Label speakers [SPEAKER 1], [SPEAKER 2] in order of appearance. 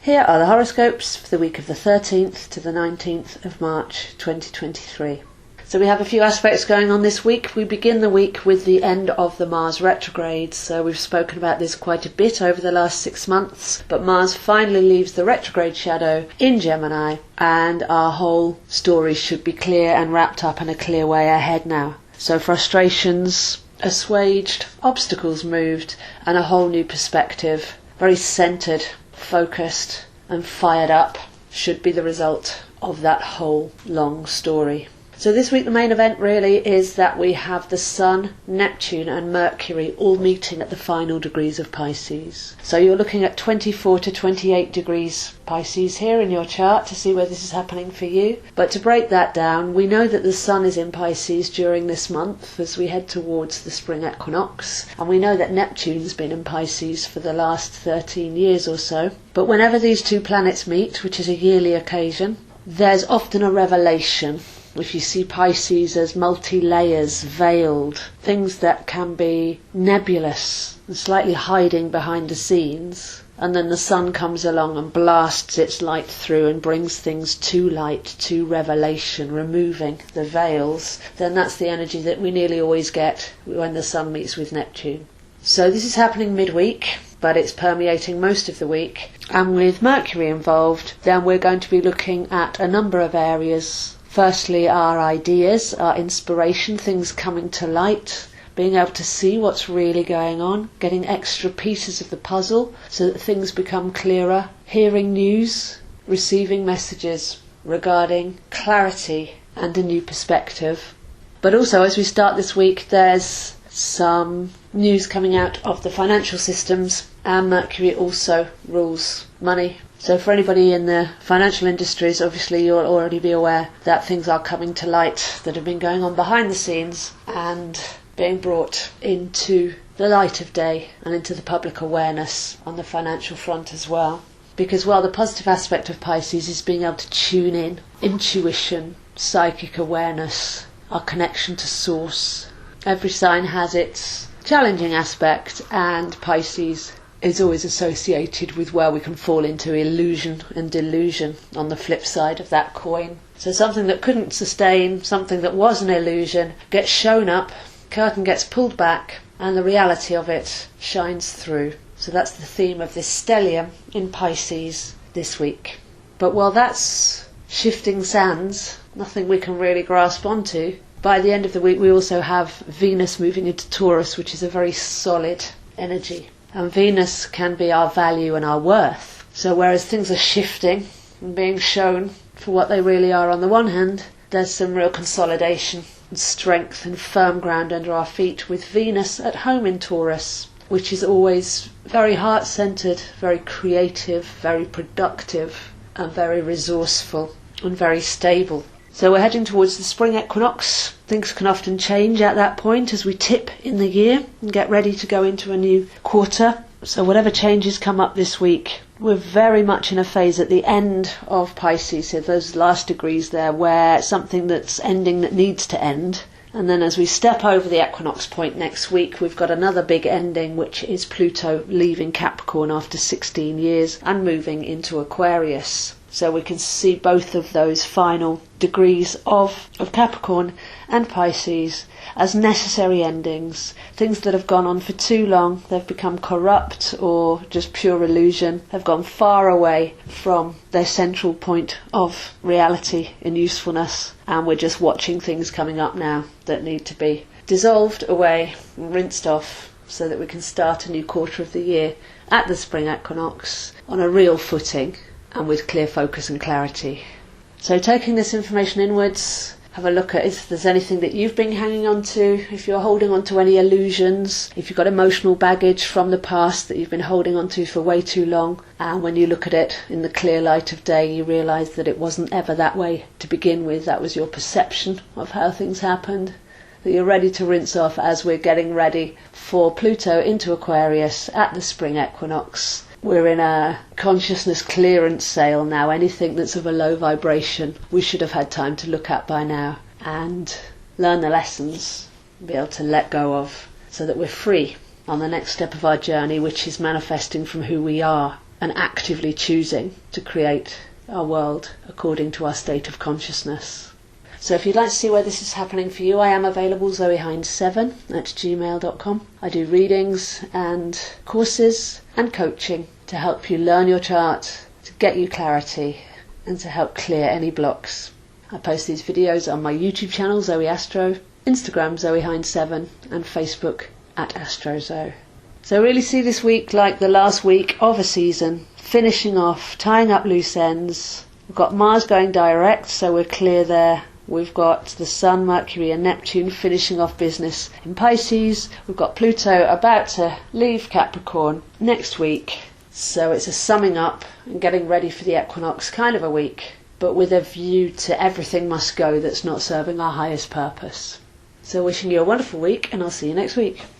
[SPEAKER 1] Here are the horoscopes for the week of the 13th to the 19th of March 2023. So we have a few aspects going on this week. We begin the week with the end of the Mars retrograde. So we've spoken about this quite a bit over the last 6 months, but Mars finally leaves the retrograde shadow in Gemini, and our whole story should be clear and wrapped up in a clear way ahead now. So frustrations assuaged, obstacles moved, and a whole new perspective, very centered, focused and fired up, should be the result of that whole long story. So this week the main event really is that we have the Sun, Neptune and Mercury all meeting at the final degrees of Pisces. So you're looking at 24 to 28 degrees Pisces here in your chart to see where this is happening for you. But to break that down, we know that the Sun is in Pisces during this month as we head towards the spring equinox. And we know that Neptune's been in Pisces for the last 13 years or so. But whenever these two planets meet, which is a yearly occasion, there's often a revelation. If you see Pisces as multi-layers, veiled, things that can be nebulous and slightly hiding behind the scenes, and then the Sun comes along and blasts its light through and brings things to light, to revelation, removing the veils, then that's the energy that we nearly always get when the Sun meets with Neptune. So this is happening midweek, but it's permeating most of the week. And with Mercury involved, then we're going to be looking at a number of areas. Firstly, our ideas, our inspiration, things coming to light, being able to see what's really going on, getting extra pieces of the puzzle so that things become clearer, hearing news, receiving messages regarding clarity and a new perspective. But also, as we start this week, there's some news coming out of the financial systems, and Mercury also rules money. So for anybody in the financial industries, obviously you'll already be aware that things are coming to light that have been going on behind the scenes and being brought into the light of day and into the public awareness on the financial front as well. Because while the positive aspect of Pisces is being able to tune in, intuition, psychic awareness, our connection to source, every sign has its challenging aspect, and Pisces is always associated with where we can fall into illusion and delusion on the flip side of that coin. So something that couldn't sustain, something that was an illusion, gets shown up, curtain gets pulled back, and the reality of it shines through. So that's the theme of this stellium in Pisces this week. But while that's shifting sands, nothing we can really grasp onto, by the end of the week we also have Venus moving into Taurus, which is a very solid energy. And Venus can be our value and our worth. So whereas things are shifting and being shown for what they really are on the one hand, there's some real consolidation and strength and firm ground under our feet with Venus at home in Taurus, which is always very heart-centered, very creative, very productive, and very resourceful and very stable. So we're heading towards the spring equinox. Things can often change at that point as we tip in the year and get ready to go into a new quarter. So whatever changes come up this week, we're very much in a phase at the end of Pisces, so those last degrees there, where something that's ending that needs to end. And then as we step over the equinox point next week, we've got another big ending, which is Pluto leaving Capricorn after 16 years and moving into Aquarius. So we can see both of those final degrees of Capricorn and Pisces as necessary endings. Things that have gone on for too long, they've become corrupt or just pure illusion, have gone far away from their central point of reality and usefulness. And we're just watching things coming up now that need to be dissolved away and rinsed off so that we can start a new quarter of the year at the spring equinox on a real footing and with clear focus and clarity. So taking this information inwards, have a look at if there's anything that you've been hanging on to, if you're holding on to any illusions, if you've got emotional baggage from the past that you've been holding on to for way too long, and when you look at it in the clear light of day you realise that it wasn't ever that way to begin with, that was your perception of how things happened, that you're ready to rinse off as we're getting ready for Pluto into Aquarius at the spring equinox. We're in a consciousness clearance sale now. Anything that's of a low vibration we should have had time to look at by now and learn the lessons, be able to let go of, so that we're free on the next step of our journey, which is manifesting from who we are and actively choosing to create our world according to our state of consciousness. So if you'd like to see where this is happening for you, I am available, zoehind7@gmail.com. I do readings and courses and coaching to help you learn your chart, to get you clarity, and to help clear any blocks. I post these videos on my YouTube channel, zoeastro, Instagram, zoehind7, and Facebook @astrozo. So really see this week like the last week of a season, finishing off, tying up loose ends. We've got Mars going direct, so we're clear there. We've got the Sun, Mercury and Neptune finishing off business in Pisces. We've got Pluto about to leave Capricorn next week. So it's a summing up and getting ready for the equinox kind of a week, but with a view to everything must go that's not serving our highest purpose. So wishing you a wonderful week, and I'll see you next week.